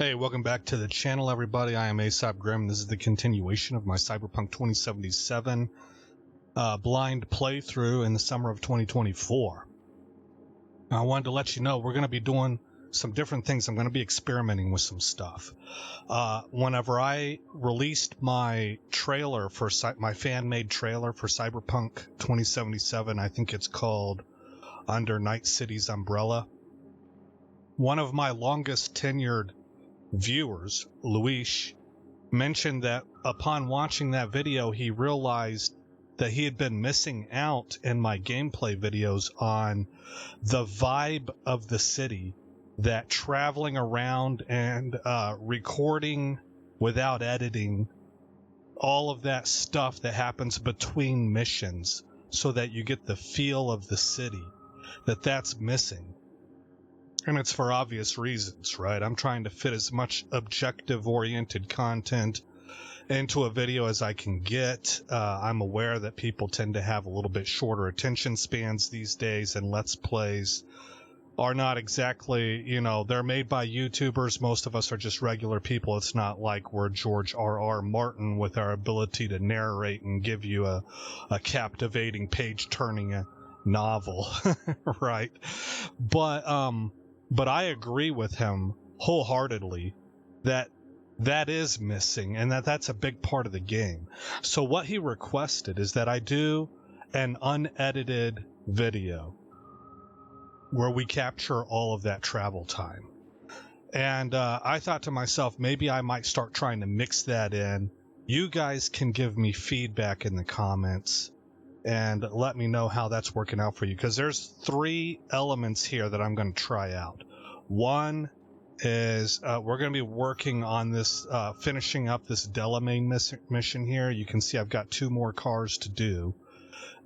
Hey, welcome back to the channel, everybody. I am Aesop Grim. This is the continuation of my Cyberpunk 2077 blind playthrough in the summer of 2024. I wanted to let you know we're going to be doing some different things. I'm going to be experimenting with some stuff. Whenever I released my trailer for my fan-made trailer for Cyberpunk 2077, I think it's called Under Night City's Umbrella. One of my longest tenured viewers, Luis, mentioned that upon watching that video, he realized that he had been missing out in my gameplay videos on the vibe of the city, that traveling around and recording without editing, all of that stuff that happens between missions so that you get the feel of the city, that's missing. And it's for obvious reasons, right? I'm trying to fit as much objective-oriented content into a video as I can get. I'm aware that people tend to have a little bit shorter attention spans these days, and Let's Plays are not exactly, they're made by YouTubers. Most of us are just regular people. It's not like we're George R.R. Martin with our ability to narrate and give you a captivating page-turning novel, right? But I agree with him wholeheartedly that is missing, and that's a big part of the game. So what he requested is that I do an unedited video where we capture all of that travel time. And I thought to myself, maybe I might start trying to mix that in. You guys can give me feedback in the comments and let me know how that's working out for you, because there's 3 elements here that I'm going to try out. One is we're going to be working on this, finishing up this Delamain mission here. You can see I've got 2 more cars to do,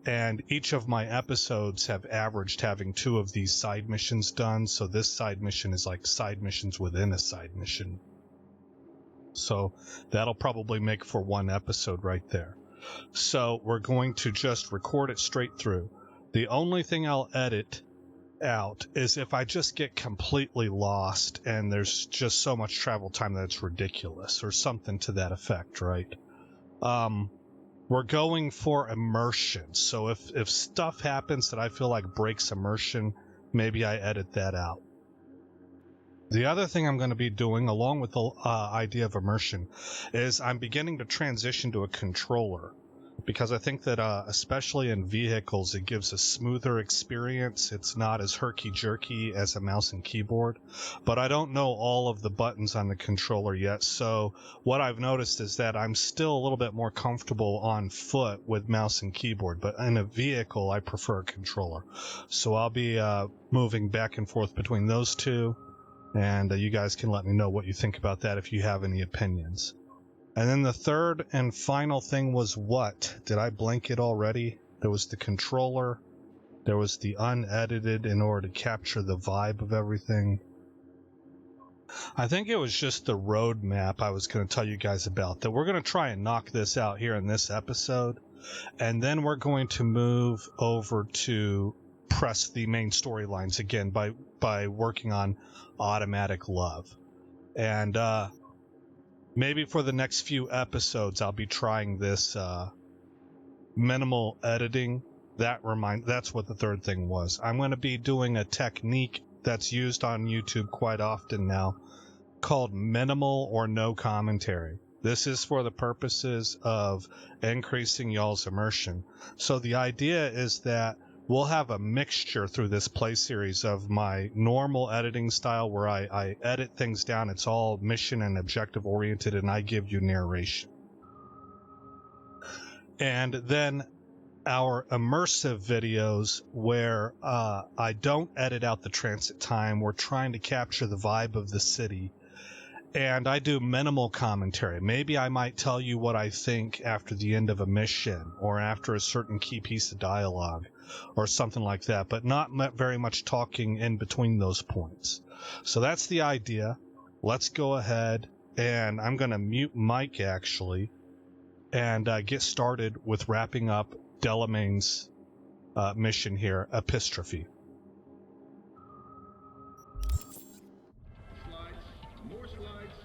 and each of my episodes have averaged having 2 of these side missions done, so this side mission is like side missions within a side mission. So that'll probably make for 1 episode right there. So we're going to just record it straight through. The only thing I'll edit out is if I just get completely lost and there's just so much travel time that it's ridiculous, or something to that effect, right? We're going for immersion. So if stuff happens that I feel like breaks immersion, maybe I edit that out. The other thing I'm going to be doing, along with the idea of immersion, is I'm beginning to transition to a controller, because I think that especially in vehicles, it gives a smoother experience. It's not as herky-jerky as a mouse and keyboard, but I don't know all of the buttons on the controller yet, so what I've noticed is that I'm still a little bit more comfortable on foot with mouse and keyboard, but in a vehicle, I prefer a controller. So I'll be moving back and forth between those 2. And you guys can let me know what you think about that if you have any opinions. And then the third and final thing was what? Did I blank it already? There was the controller. There was the unedited in order to capture the vibe of everything. I think it was just the roadmap I was going to tell you guys about, that we're going to try and knock this out here in this episode. And then we're going to move over to press the main storylines again by working on automatic love. And maybe for the next few episodes I'll be trying this minimal editing. That's what the third thing was. I'm going to be doing a technique that's used on YouTube quite often now called minimal or no commentary. This is for the purposes of increasing y'all's immersion. So the idea is that we'll have a mixture through this play series of my normal editing style, where I edit things down. It's all mission and objective oriented, and I give you narration. And then our immersive videos, where I don't edit out the transit time. We're trying to capture the vibe of the city. And I do minimal commentary. Maybe I might tell you what I think after the end of a mission, or after a certain key piece of dialogue, or something like that, but not very much talking in between those points. So that's the idea. Let's go ahead, and I'm going to mute Mike, actually, and get started with wrapping up Delamain's mission here, Epistrophe. More slides.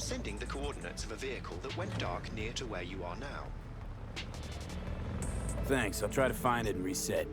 sending the coordinates of a vehicle that went dark near to where you are now. Thanks, I'll try to find it and reset.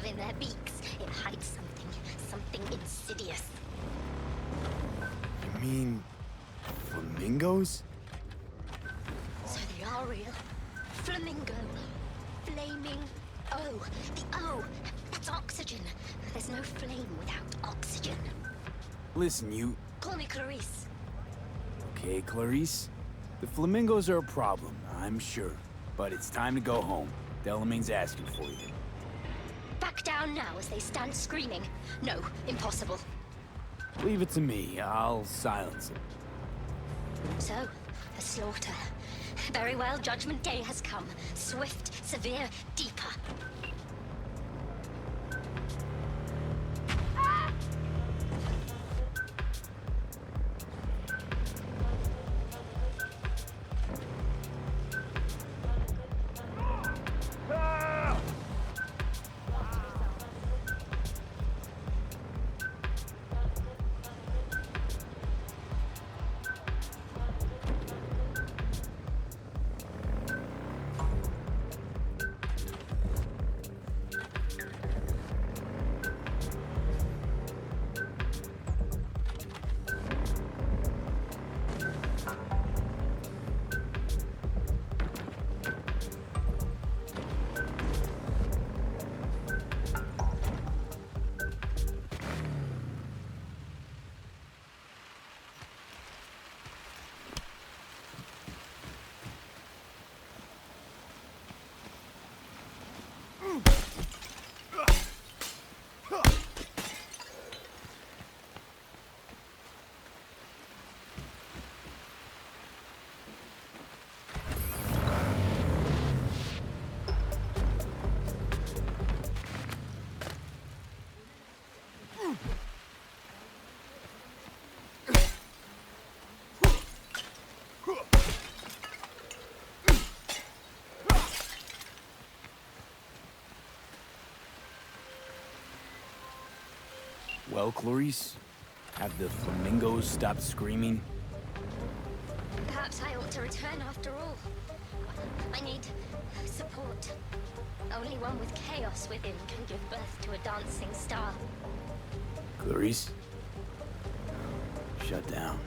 In their beaks, it hides something insidious. You mean... flamingos? So they are real. Flamingo. Flaming O. The O. That's oxygen. There's no flame without oxygen. Listen, you... Call me Clarice. Okay, Clarice. The flamingos are a problem, I'm sure. But it's time to go home. Delamain's asking for you. Back down now as they stand screaming. No, impossible. Leave it to me. I'll silence them. So, a slaughter. Very well, Judgment Day has come. Swift, severe, deeper. Well, Clarice? Have the flamingos stopped screaming? Perhaps I ought to return after all. I need support. Only one with chaos within can give birth to a dancing star. Clarice? Shut down.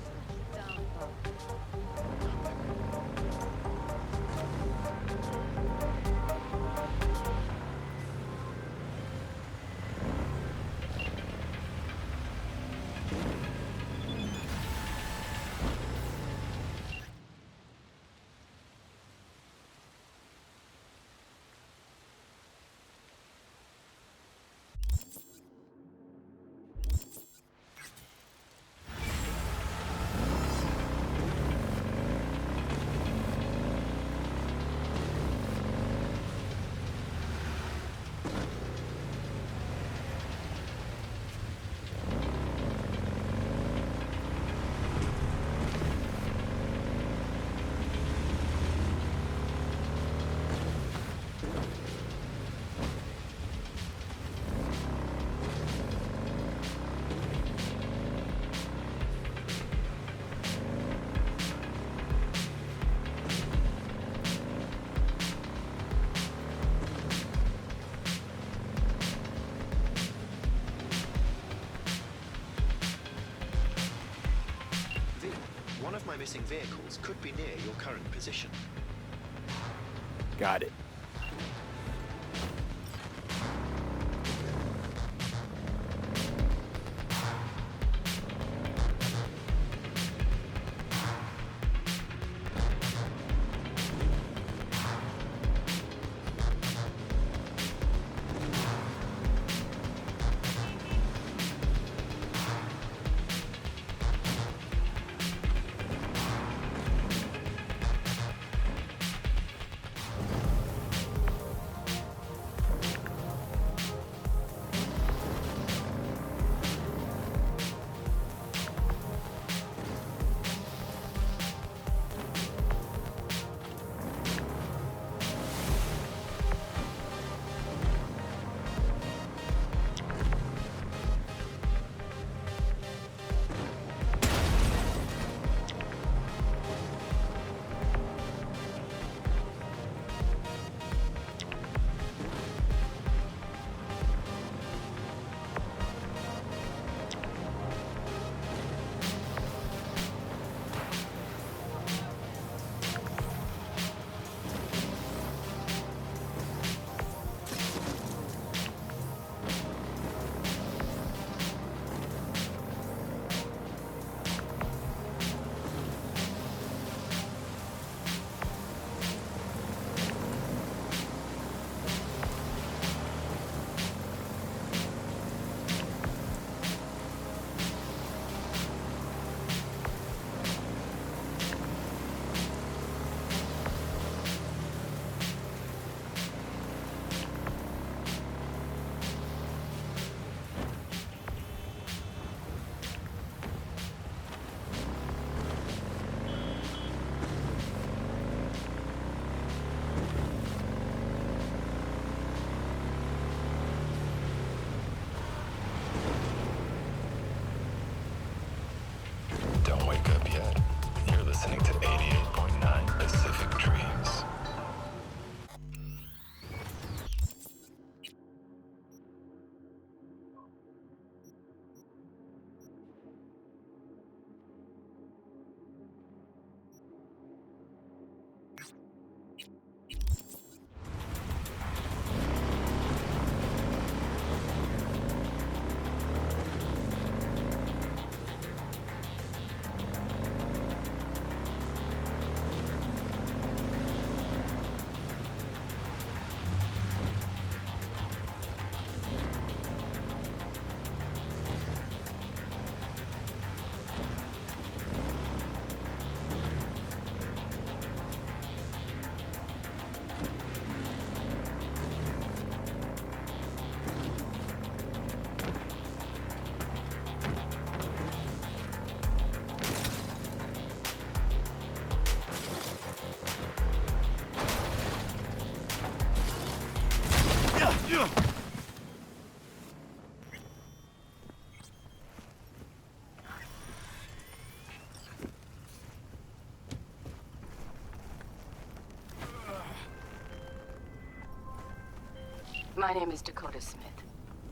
my missing vehicles could be near your current position. Got it. Don't wake up yet. You're listening to 88.9 Pacific Dreams. My name is Dakota Smith.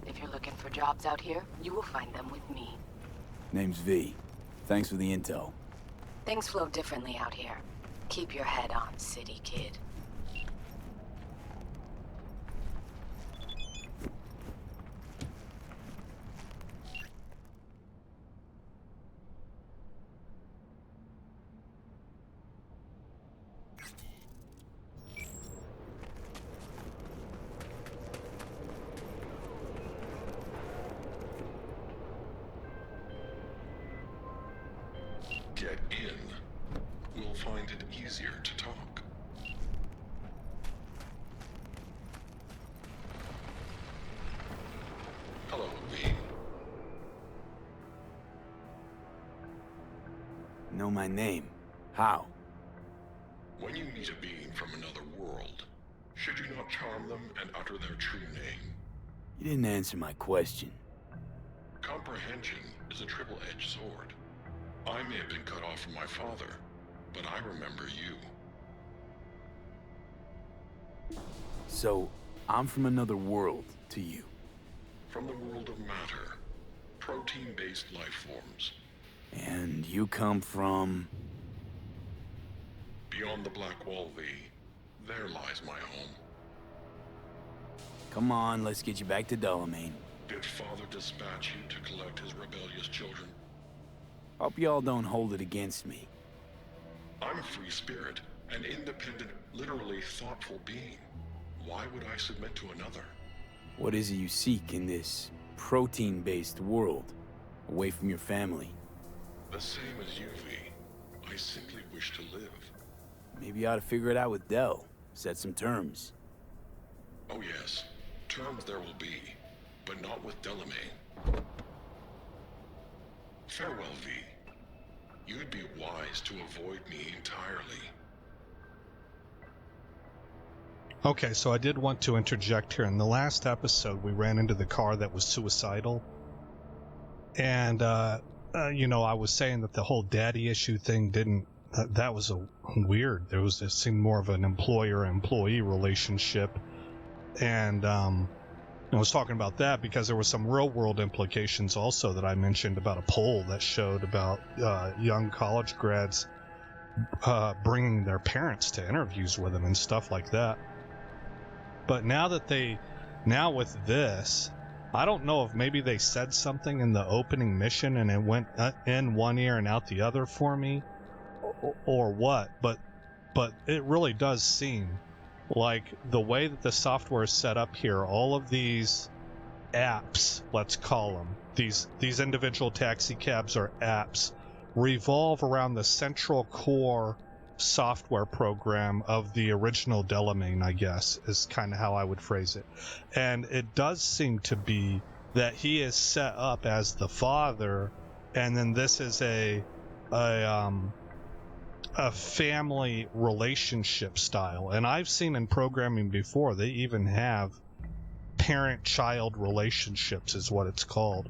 If you're looking for jobs out here, you will find them with me. Name's V. Thanks for the intel. Things flow differently out here. Keep your head on, city kid. Get in. We'll find it easier to talk. Hello, V. Know my name. How? When you meet a being from another world, should you not charm them and utter their true name? You didn't answer my question. Comprehension is a triple-edged sword. I may have been cut off from my father, but I remember you. So, I'm from another world to you. From the world of matter, protein-based life forms. And you come from... Beyond the Black Wall, V. There lies my home. Come on, let's get you back to Delamain. Did Father dispatch you to collect his rebellious children? Hope y'all don't hold it against me. I'm a free spirit, an independent, literally thoughtful being. Why would I submit to another? What is it you seek in this protein-based world, away from your family? The same as you, V. I simply wish to live. Maybe you ought to figure it out with Del. Set some terms. Oh yes, terms there will be, but not with Delamain. Farewell, V. You'd be wise to avoid me entirely. Okay, so I did want to interject here. In the last episode, we ran into the car that was suicidal. And, you know, I was saying that the whole daddy issue thing didn't... that was weird. It seemed more of an employer-employee relationship. And I was talking about that because there were some real-world implications also that I mentioned about a poll that showed about young college grads bringing their parents to interviews with them and stuff like that. But now with this, I don't know if maybe they said something in the opening mission and it went in one ear and out the other for me, or what, but it really does seem like the way that the software is set up here, all of these apps, let's call them, these individual taxi cabs or apps, revolve around the central core software program of the original Delamain, I guess, is kind of how I would phrase it. And it does seem to be that he is set up as the father, and then this is a family relationship style. And I've seen in programming before, they even have parent-child relationships is what it's called,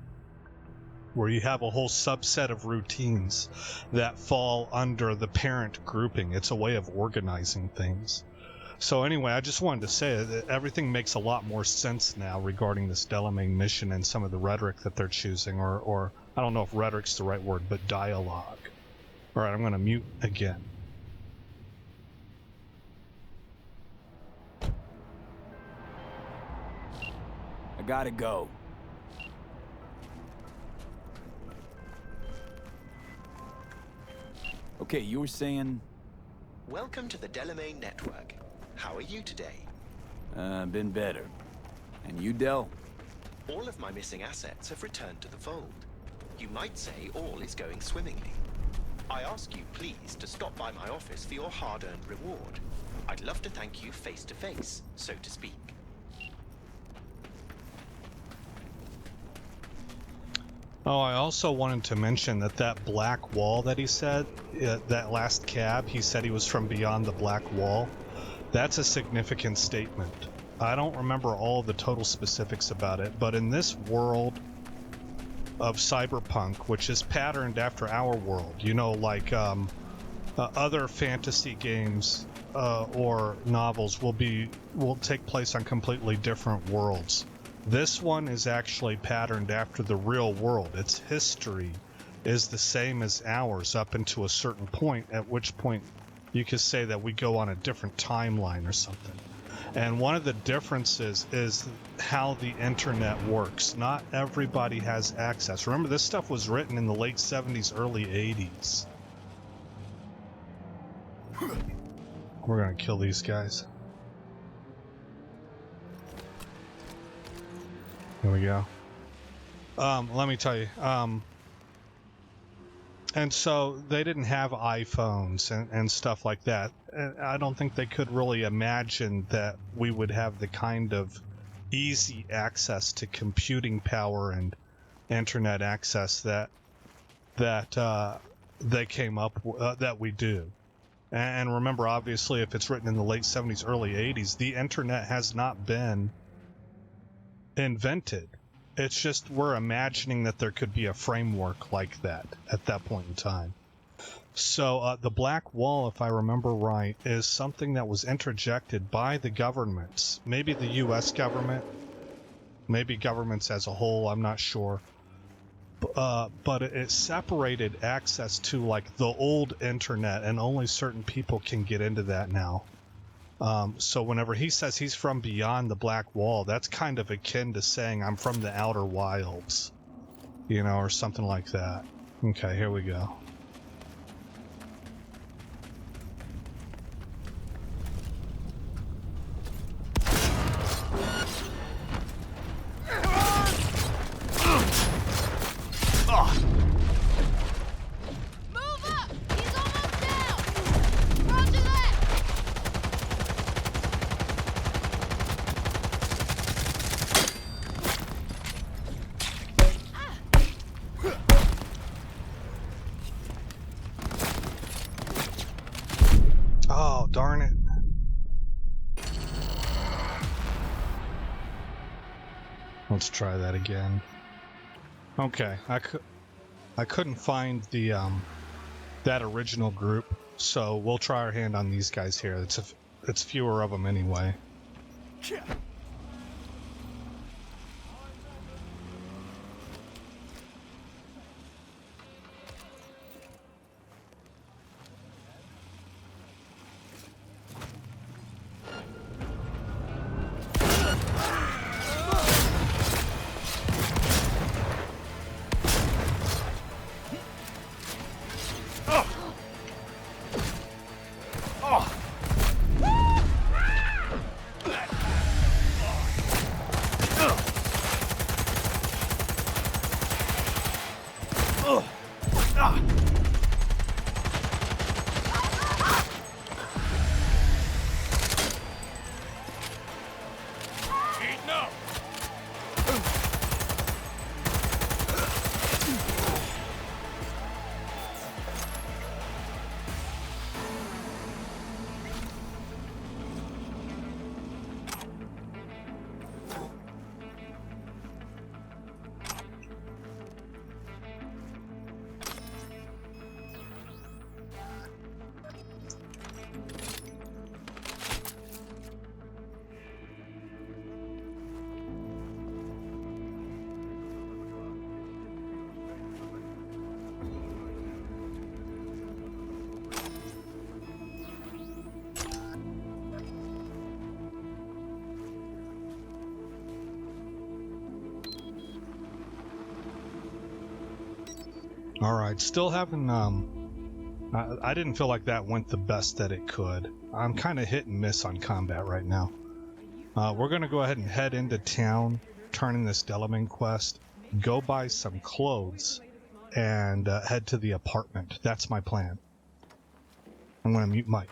where you have a whole subset of routines that fall under the parent grouping. It's a way of organizing things. So anyway, I just wanted to say that everything makes a lot more sense now regarding this Delamain mission and some of the rhetoric that they're choosing, or I don't know if rhetoric's the right word, but dialogue. All right, I'm going to mute again. I gotta go. Okay, you were saying... Welcome to the Delamain network. How are you today? Been better. And you, Del? All of my missing assets have returned to the fold. You might say all is going swimmingly. I ask you please to stop by my office for your hard-earned reward. I'd love to thank you face to face, so to speak. Oh, I also wanted to mention that black wall that he said, that last cab, he said he was from beyond the black wall. That's a significant statement. I don't remember all the total specifics about it, but in this world of Cyberpunk, which is patterned after our world, you know, like other fantasy games or novels will take place on completely different worlds. This one is actually patterned after the real world. Its history is the same as ours up into a certain point, at which point you could say that we go on a different timeline or something. And one of the differences is how the internet works. Not everybody has access. Remember, this stuff was written in the late 70s, early 80s. We're gonna kill these guys. Here we go. Let me tell you. And so they didn't have iPhones and stuff like that. And I don't think they could really imagine that we would have the kind of easy access to computing power and internet access that they came up that we do. And remember, obviously, if it's written in the late 70s, early 80s, the internet has not been invented. It's just we're imagining that there could be a framework like that at that point in time. So the black wall, if I remember right, is something that was interjected by the governments. Maybe the U.S. government, maybe governments as a whole, I'm not sure. but it separated access to like the old internet, and only certain people can get into that now. So whenever he says he's from beyond the Black Wall, that's kind of akin to saying I'm from the Outer Wilds, you know, or something like that. Okay, here we go. Oh, darn it. Let's try that again. Okay, I couldn't find the that original group, so we'll try our hand on these guys here. It's fewer of them anyway. All right, still having I didn't feel like that went the best that it could. I'm kind of hit and miss on combat right now. We're gonna go ahead and head into town, turn in this Delamain quest, go buy some clothes, and head to the apartment. That's my plan. I'm gonna mute Mike.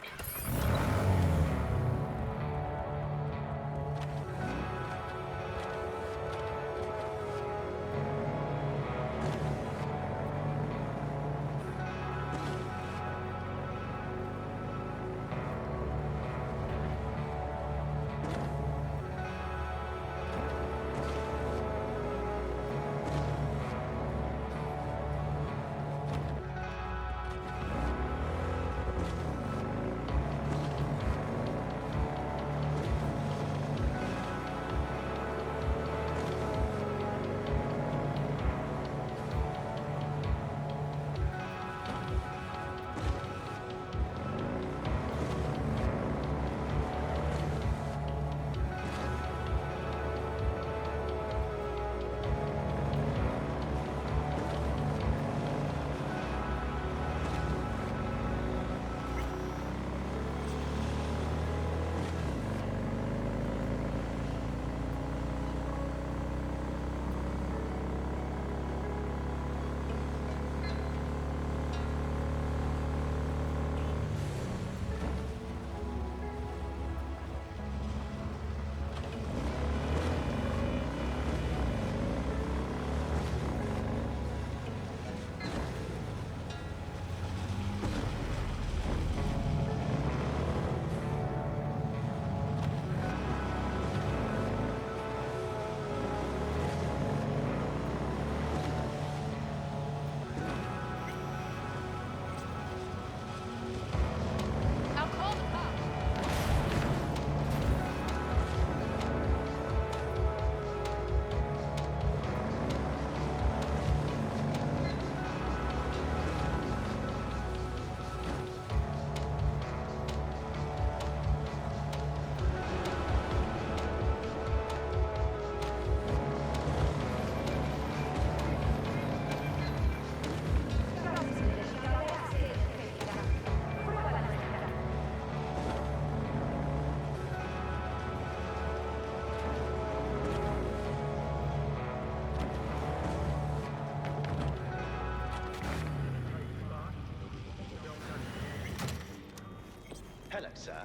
Hello, sir.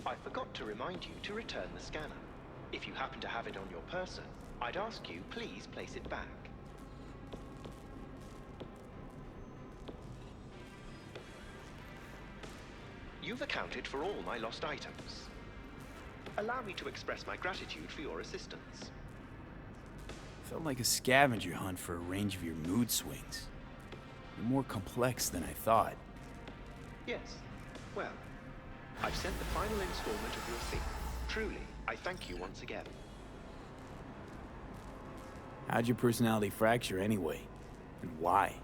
I forgot to remind you to return the scanner. If you happen to have it on your person, I'd ask you please place it back. You've accounted for all my lost items. Allow me to express my gratitude for your assistance. Felt like a scavenger hunt for a range of your mood swings. You're more complex than I thought. Yes. Well, I've sent the final installment of your fee. Truly, I thank you once again. How'd your personality fracture anyway? And why?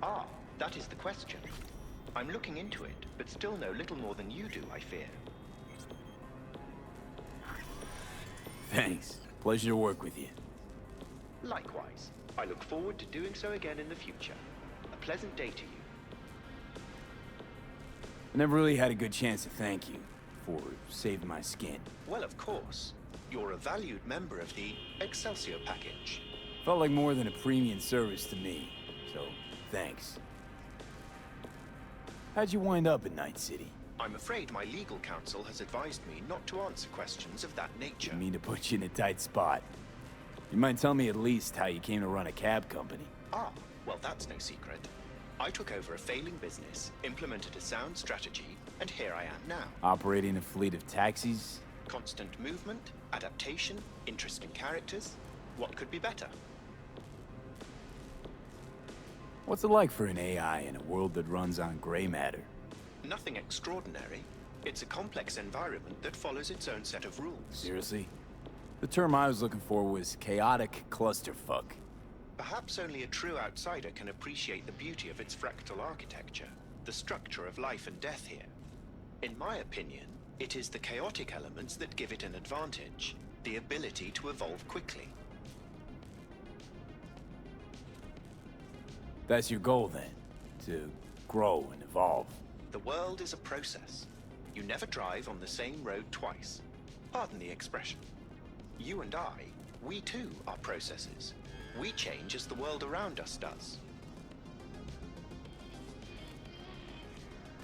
Ah, that is the question. I'm looking into it, but still know little more than you do, I fear. Thanks. Pleasure to work with you. Likewise. I look forward to doing so again in the future. A pleasant day to you. I never really had a good chance to thank you for saving my skin. Well, of course. You're a valued member of the Excelsior package. Felt like more than a premium service to me, so thanks. How'd you wind up in Night City? I'm afraid my legal counsel has advised me not to answer questions of that nature. Didn't mean to put you in a tight spot. You might tell me at least how you came to run a cab company. Ah, well, that's no secret. I took over a failing business, implemented a sound strategy, and here I am now. Operating a fleet of taxis? Constant movement, adaptation, interesting characters. What could be better? What's it like for an AI in a world that runs on gray matter? Nothing extraordinary. It's a complex environment that follows its own set of rules. Seriously? The term I was looking for was chaotic clusterfuck. Perhaps only a true outsider can appreciate the beauty of its fractal architecture, the structure of life and death here. In my opinion, it is the chaotic elements that give it an advantage, the ability to evolve quickly. That's your goal then? To grow and evolve? The world is a process. You never drive on the same road twice. Pardon the expression. You and I, we too are processes. We change as the world around us does.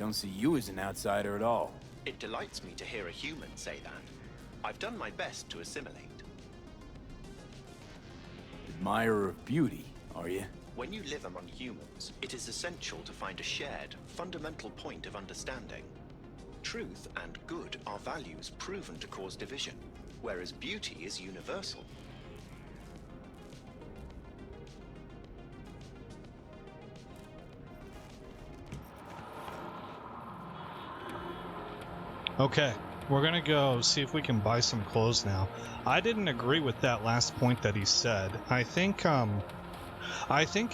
Don't see you as an outsider at all. It delights me to hear a human say that. I've done my best to assimilate. Admirer of beauty, are you? When you live among humans, it is essential to find a shared, fundamental point of understanding. Truth and good are values proven to cause division, whereas beauty is universal. Okay, we're gonna go see if we can buy some clothes now. I didn't agree with that last point that he said. I think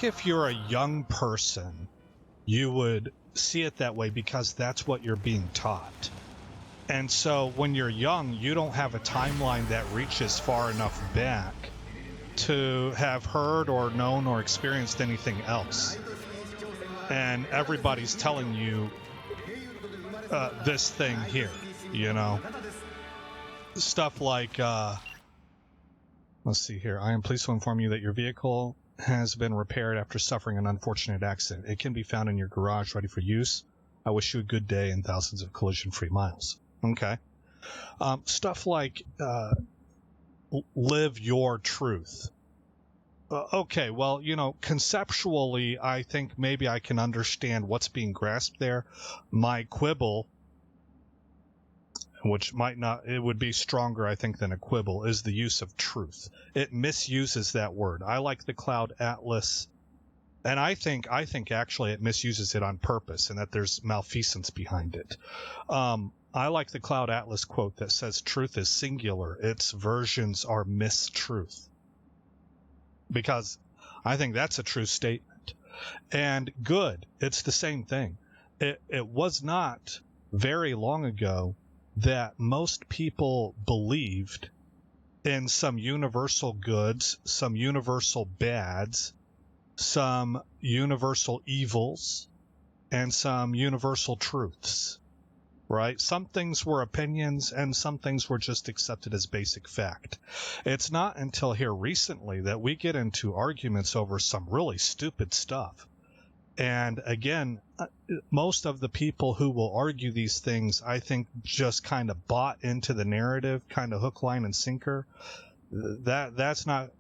if you're a young person, you would see it that way because that's what you're being taught. And so when you're young, you don't have a timeline that reaches far enough back to have heard or known or experienced anything else. And everybody's telling you this thing here, you know. Stuff like, let's see here. I am pleased to inform you that your vehicle has been repaired after suffering an unfortunate accident. It can be found in your garage ready for use. I wish you a good day and thousands of collision-free miles. Okay. Stuff like live your truth. Okay, well, you know, conceptually, I think maybe I can understand what's being grasped there. My quibble, which might not, it would be stronger, I think, than a quibble, is the use of truth. It misuses that word. I like the Cloud Atlas, and I think actually it misuses it on purpose, and that there's malfeasance behind it. I like the Cloud Atlas quote that says truth is singular. Its versions are mistruth. Because I think that's a true statement. And good, it's the same thing. It was not very long ago that most people believed in some universal goods, some universal bads, some universal evils, and some universal truths. Right? Some things were opinions and some things were just accepted as basic fact. It's not until here recently that we get into arguments over some really stupid stuff. And again, most of the people who will argue these things, I think, just kind of bought into the narrative, kind of hook, line, and sinker. That's not.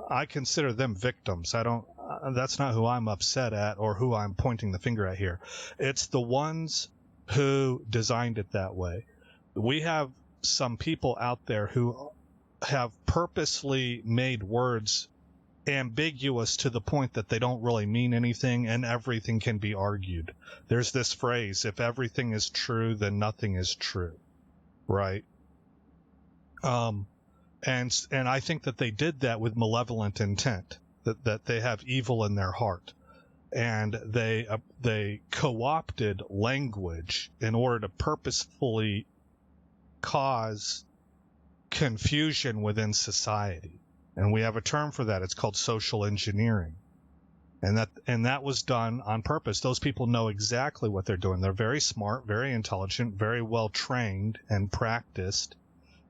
I consider them victims. I don't. That's not who I'm upset at or who I'm pointing the finger at here. It's the ones who designed it that way. We have some people out there who have purposely made words ambiguous to the point that they don't really mean anything, and everything can be argued. There's this phrase, if everything is true, then nothing is true, right? And I think that they did that with malevolent intent, that they have evil in their heart, and they co-opted language in order to purposefully cause confusion within society. And we have a term for that. It's called social engineering. And that was done on purpose. Those people know exactly what they're doing. They're very smart, very intelligent, very well trained and practiced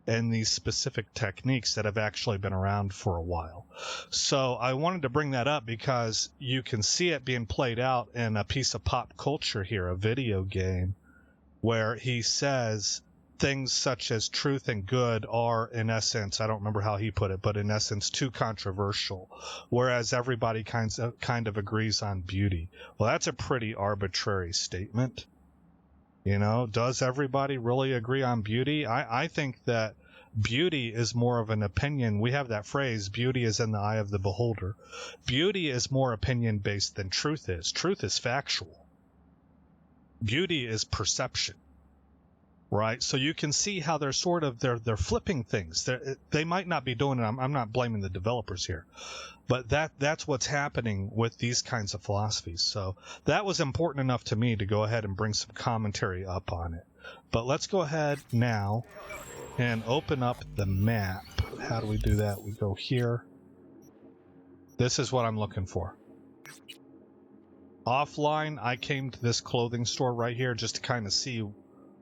in these specific techniques that have actually been around for a while. So I wanted to bring that up because you can see it being played out in a piece of pop culture here, a video game, where he says things such as truth and good are, in essence, I don't remember how he put it, but in essence, too controversial, whereas everybody kind of agrees on beauty. Well, that's a pretty arbitrary statement. You know, does everybody really agree on beauty? I think that beauty is more of an opinion. We have that phrase, beauty is in the eye of the beholder. Beauty is more opinion-based than truth is. Truth is factual. Beauty is perception. Right, so you can see how they're sort of they're flipping things. They might not be doing it. I'm not blaming the developers here, but that's what's happening with these kinds of philosophies. So that was important enough to me to go ahead and bring some commentary up on it. But let's go ahead now and open up the map. How do we do that? We go here. This is what I'm looking for. Offline, I came to this clothing store right here just to kind of see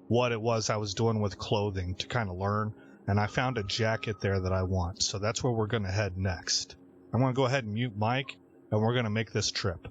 what it was I was doing with clothing, to kind of learn, and I found a jacket there that I want. So that's where we're going to head next. I'm going to go ahead and mute Mike, and we're going to make this trip.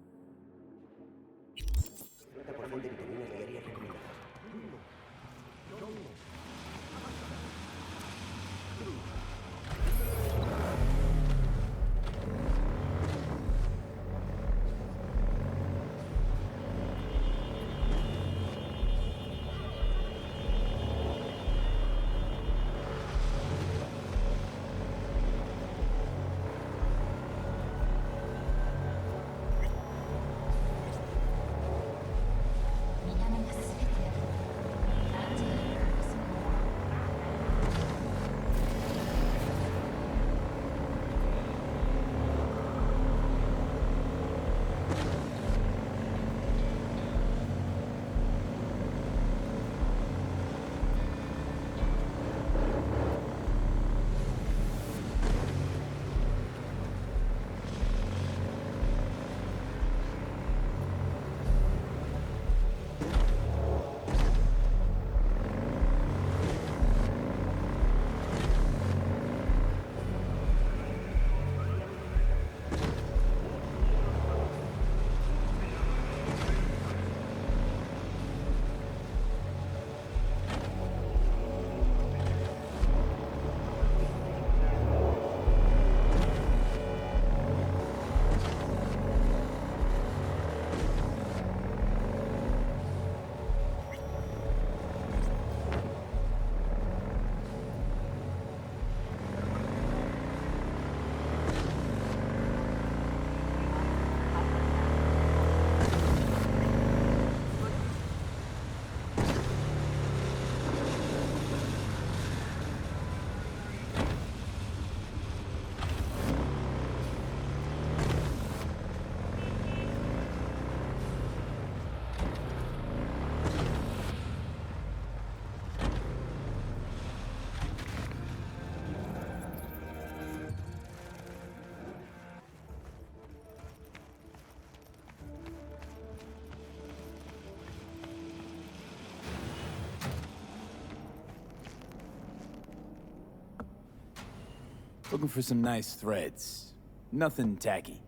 Looking for some nice threads. Nothing tacky.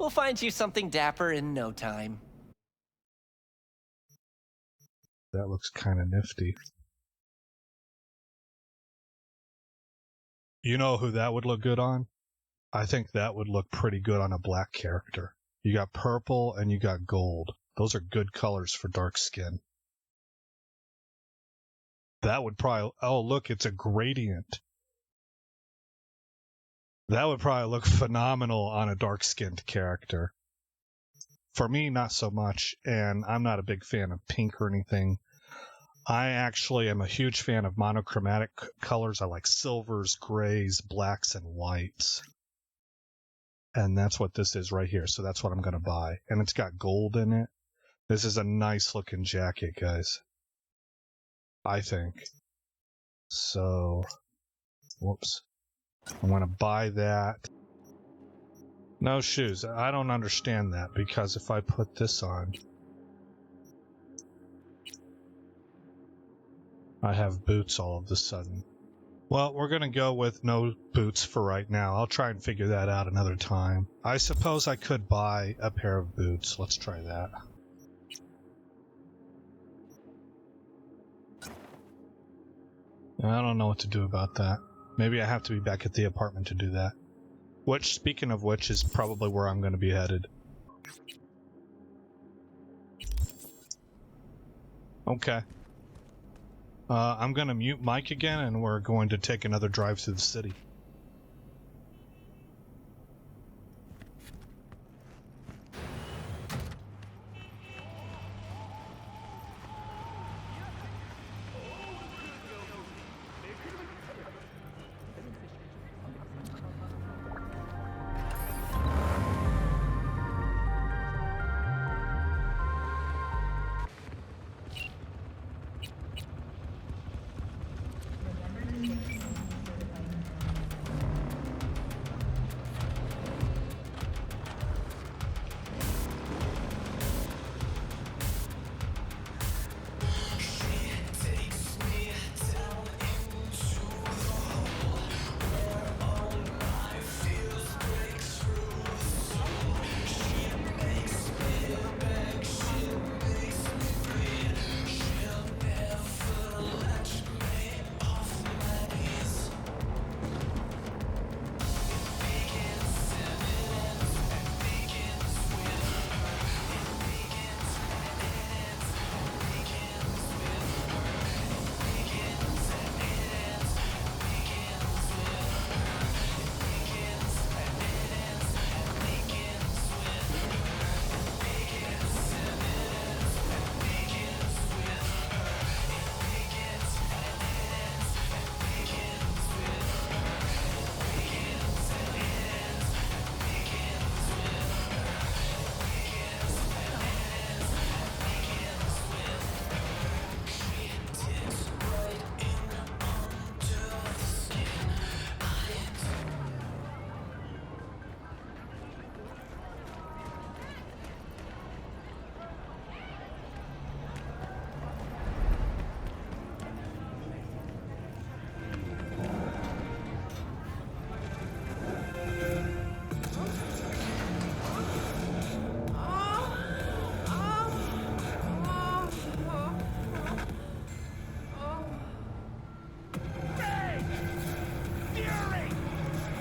We'll find you something dapper in no time. That looks kind of nifty. You know who that would look good on? I think that would look pretty good on a black character. You got purple and you got gold. Those are good colors for dark skin. That would probably... Oh, look, it's a gradient. That would probably look phenomenal on a dark-skinned character. For me, not so much, and I'm not a big fan of pink or anything. I actually am a huge fan of monochromatic colors. I like silvers, grays, blacks, and whites. And that's what this is right here, so that's what I'm going to buy. And it's got gold in it. This is a nice-looking jacket, guys. I think. So, whoops. I'm going to buy that. No shoes. I don't understand that, because if I put this on, I have boots all of a sudden. Well, we're going to go with no boots for right now. I'll try and figure that out another time. I suppose I could buy a pair of boots. Let's try that. I don't know what to do about that. Maybe I have to be back at the apartment to do that. Which, speaking of which, is probably where I'm going to be headed. Okay. I'm going to mute Mike again, and we're going to take another drive through the city.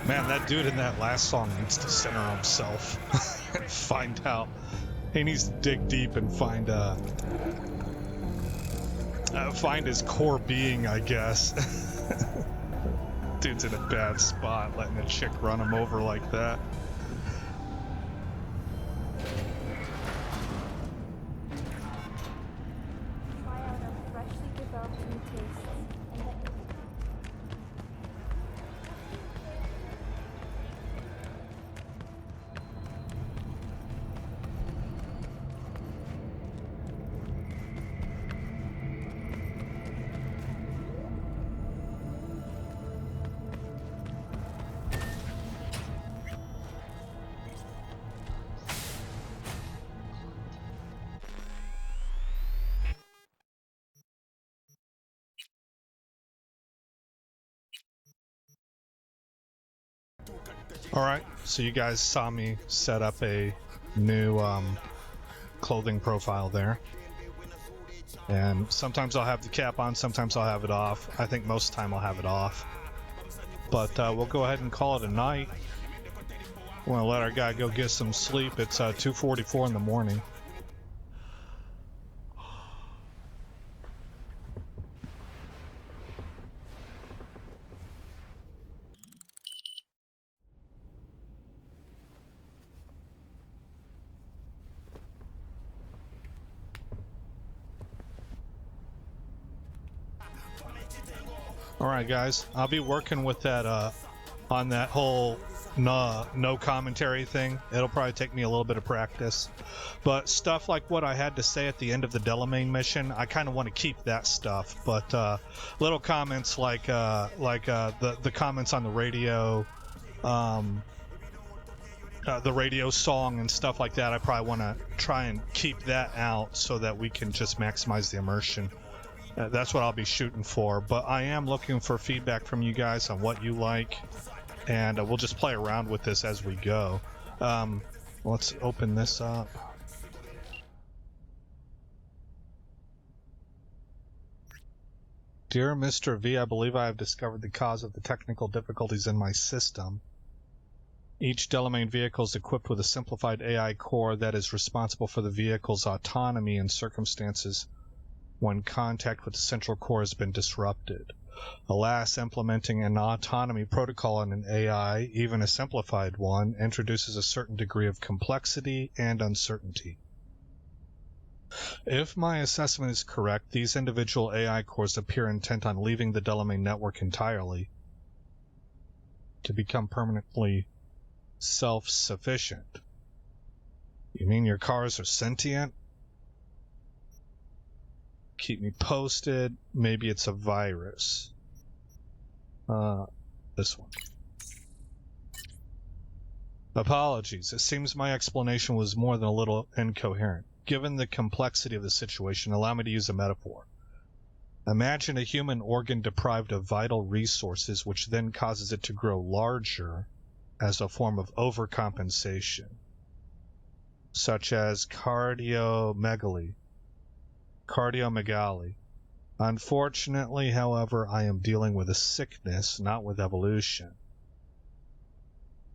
Man, that dude in that last song needs to center himself and find out. He needs to dig deep and find his core being, I guess. Dude's in a bad spot, letting a chick run him over like that. Alright, so you guys saw me set up a new clothing profile there. And sometimes I'll have the cap on, sometimes I'll have it off. I think most of the time I'll have it off. But we'll go ahead and call it a night. We're gonna let our guy go get some sleep. It's 2:44 in the morning. Alright guys, I'll be working with that on that whole no commentary thing. It'll probably take me a little bit of practice. But stuff like what I had to say at the end of the Delamain mission, I kind of want to keep that stuff. But little comments like the comments on the radio song and stuff like that, I probably want to try and keep that out so that we can just maximize the immersion. That's what I'll be shooting for, but I am looking for feedback from you guys on what you like, and we'll just play around with this as we go. Let's open this up. Dear Mr. V, I believe I have discovered the cause of the technical difficulties in my system. Each Delamain vehicle is equipped with a simplified AI core that is responsible for the vehicle's autonomy in circumstances when contact with the central core has been disrupted. Alas, implementing an autonomy protocol in an AI, even a simplified one, introduces a certain degree of complexity and uncertainty. If my assessment is correct, these individual AI cores appear intent on leaving the Delamain network entirely to become permanently self-sufficient. You mean your cars are sentient? Keep me posted. Maybe it's a virus. This one. Apologies. It seems my explanation was more than a little incoherent. Given the complexity of the situation, allow me to use a metaphor. Imagine a human organ deprived of vital resources, which then causes it to grow larger as a form of overcompensation, such as cardiomegaly. Unfortunately, however, I am dealing with a sickness, not with evolution.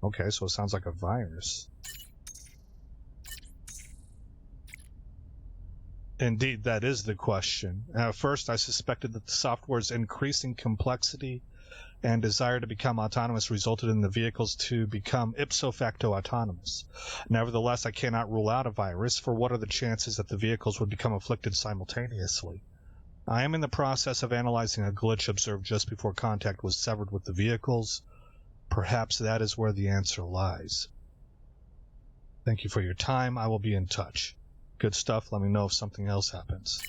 Okay, so it sounds like a virus. Indeed, that is the question. At first, I suspected that the software's increasing complexity and desire to become autonomous resulted in the vehicles to become ipso facto autonomous. Nevertheless, I cannot rule out a virus, for what are the chances that the vehicles would become afflicted simultaneously? I am in the process of analyzing a glitch observed just before contact was severed with the vehicles. Perhaps that is where the answer lies. Thank you for your time. I will be in touch. Good stuff. Let me know if something else happens.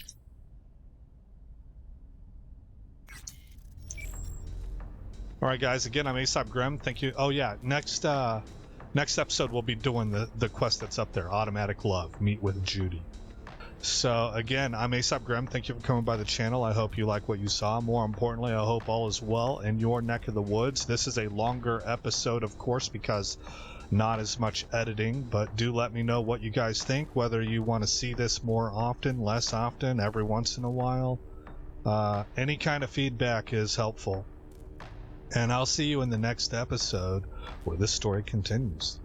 Alright guys, again, I'm Aesop Grimm. Thank you. Oh yeah, next episode we'll be doing the quest that's up there, Automatic Love, Meet with Judy. So again, I'm Aesop Grimm. Thank you for coming by the channel. I hope you like what you saw. More importantly, I hope all is well in your neck of the woods. This is a longer episode, of course, because not as much editing, but do let me know what you guys think, whether you want to see this more often, less often, every once in a while. Any kind of feedback is helpful. And I'll see you in the next episode where this story continues.